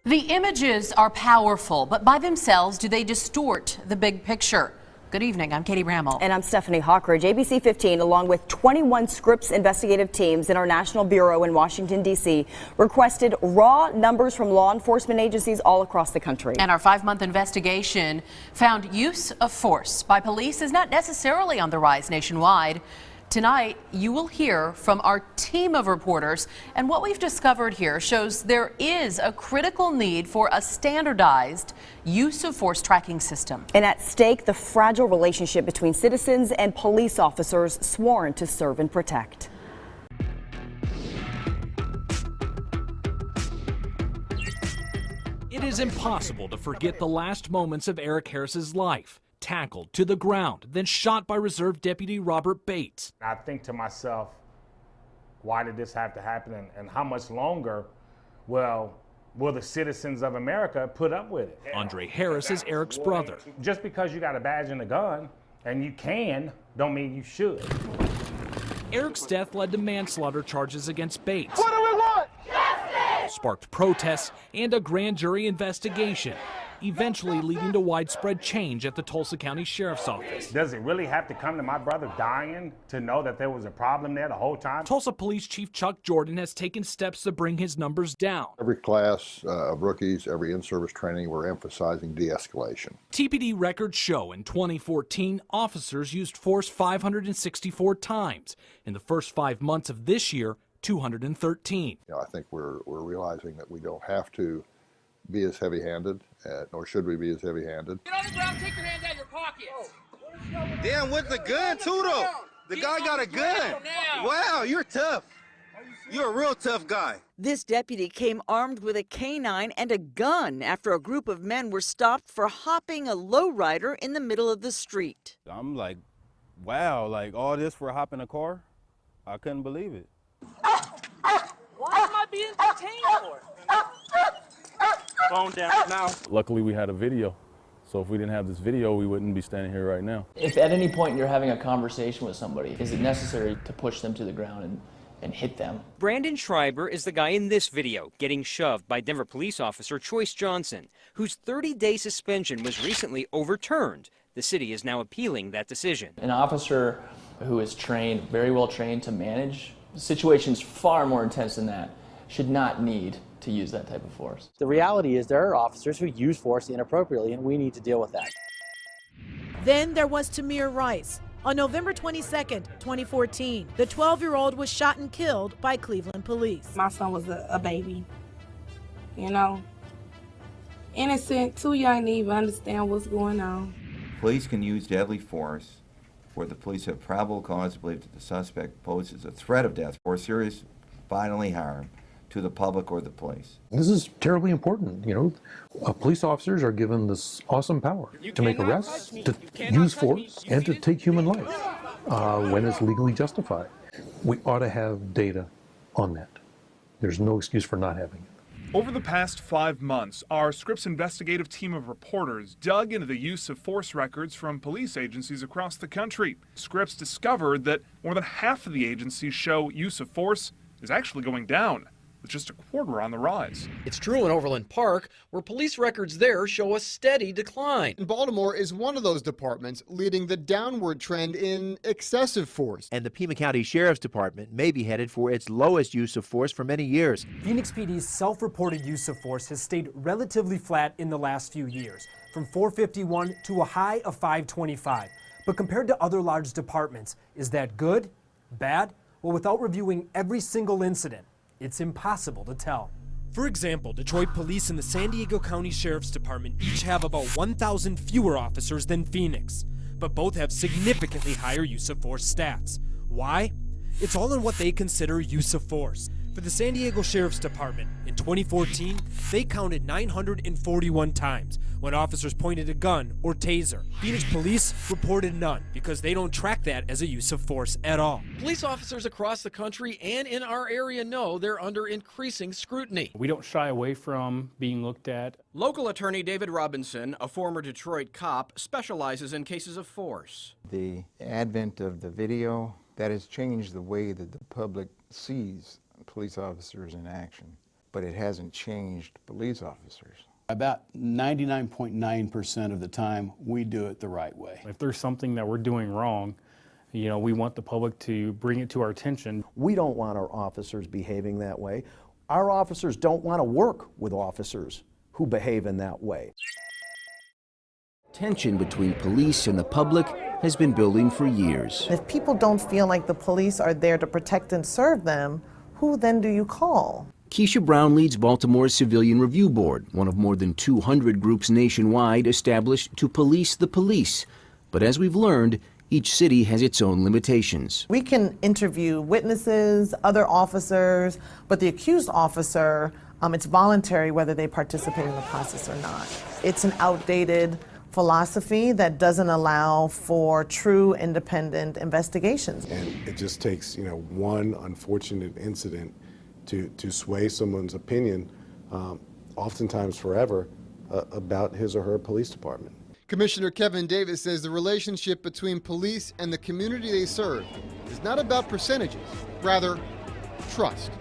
The images are powerful, but by themselves, do they distort the big picture? Good evening, I'm Katie Rammel. And I'm Stephanie Hawkridge. ABC15, along with 21 Scripps investigative teams in our national bureau in Washington, D.C., requested raw numbers from law enforcement agencies all across the country. And our 5-month investigation found use of force by police is not necessarily on the rise nationwide. Tonight, you will hear from our team of reporters, and what we've discovered here shows there is a critical need for a standardized use of force tracking system. And at stake, the fragile relationship between citizens and police officers sworn to serve and protect. It is impossible to forget the last moments of Eric Harris's life. Tackled to the ground, then shot by Reserve Deputy Robert Bates. I think to myself, why did this have to happen, and how much longer will the citizens of America put up with it? Andre Harris is Eric's brother. Just because you got a badge and a gun, and you can, don't mean you should. Eric's death led to manslaughter charges against Bates. What do we want? Justice! Sparked protests and a grand jury investigation, eventually leading to widespread change at the Tulsa County Sheriff's Office. Does it really have to come to my brother dying to know that there was a problem there the whole time? Tulsa Police Chief Chuck Jordan has taken steps to bring his numbers down. Every class of rookies, every in-service training, we're emphasizing de-escalation. TPD records show in 2014, officers used force 564 times. In the first 5 months of this year, 213. I think we're realizing that we don't have to be as heavy-handed, nor should we be as heavy-handed. Get on the ground, take your hands out of your pockets. Damn, with the gun too though. The guy got a gun. Wow, you're tough. You're a real tough guy. This deputy came armed with a canine and a gun after a group of men were stopped for hopping a lowrider in the middle of the street. I'm like, wow, like all this for hopping a car? I couldn't believe it. Why am I being detained for? Phone down now. Luckily we had a video, so if we didn't have this video we wouldn't be standing here right now. If at any point you're having a conversation with somebody, is it necessary to push them to the ground and hit them? Brandon Schreiber is the guy in this video getting shoved by Denver police officer Choice Johnson, whose 30-day suspension was recently overturned. The city is now appealing that decision. An officer who is trained, very well trained to manage situations far more intense than that, should not need to use that type of force. The reality is there are officers who use force inappropriately, and we need to deal with that. Then there was Tamir Rice. On November 22nd, 2014, the 12-year-old was shot and killed by Cleveland police. My son was a baby, innocent, too young to even understand what's going on. Police can use deadly force where the police have probable cause to believe that the suspect poses a threat of death or serious bodily harm to the public or the police. This is terribly important. Police officers are given this awesome power to make arrests, to use force, and to take human life when it's legally justified. We ought to have data on that. There's no excuse for not having it. Over the past 5 months, our Scripps investigative team of reporters dug into the use of force records from police agencies across the country. Scripps discovered that more than half of the agencies show use of force is actually going down, with just a quarter on the rise. It's true in Overland Park, where police records there show a steady decline. Baltimore is one of those departments leading the downward trend in excessive force. And the Pima County Sheriff's Department may be headed for its lowest use of force for many years. Phoenix PD's self-reported use of force has stayed relatively flat in the last few years, from 451 to a high of 525. But compared to other large departments, is that good? Bad? Well, without reviewing every single incident, it's impossible to tell. For example, Detroit Police and the San Diego County Sheriff's Department each have about 1,000 fewer officers than Phoenix, but both have significantly higher use of force stats. Why? It's all in what they consider use of force. For the San Diego Sheriff's Department, in 2014, they counted 941 times when officers pointed a gun or taser. Phoenix Police reported none because they don't track that as a use of force at all. Police officers across the country and in our area know they're under increasing scrutiny. We don't shy away from being looked at. Local attorney David Robinson, a former Detroit cop, specializes in cases of force. The advent of the video, that has changed the way that the public sees police officers in action. but it hasn't changed police officers. About 99.9% of the time, we do it the right way. If there's something that we're doing wrong, you know, we want the public to bring it to our attention. We don't want our officers behaving that way. Our officers don't want to work with officers who behave in that way. Tension between police and the public has been building for years. If people don't feel like the police are there to protect and serve them, who then do you call? Keisha Brown leads Baltimore's Civilian Review Board, one of more than 200 groups nationwide established to police the police. But as we've learned, each city has its own limitations. We can interview witnesses, other officers, but the accused officer, it's voluntary whether they participate in the process or not. It's an outdated philosophy that doesn't allow for true independent investigations. And it just takes, one unfortunate incident to sway someone's opinion, oftentimes forever, about his or her police department. Commissioner Kevin Davis says the relationship between police and the community they serve is not about percentages, rather, trust.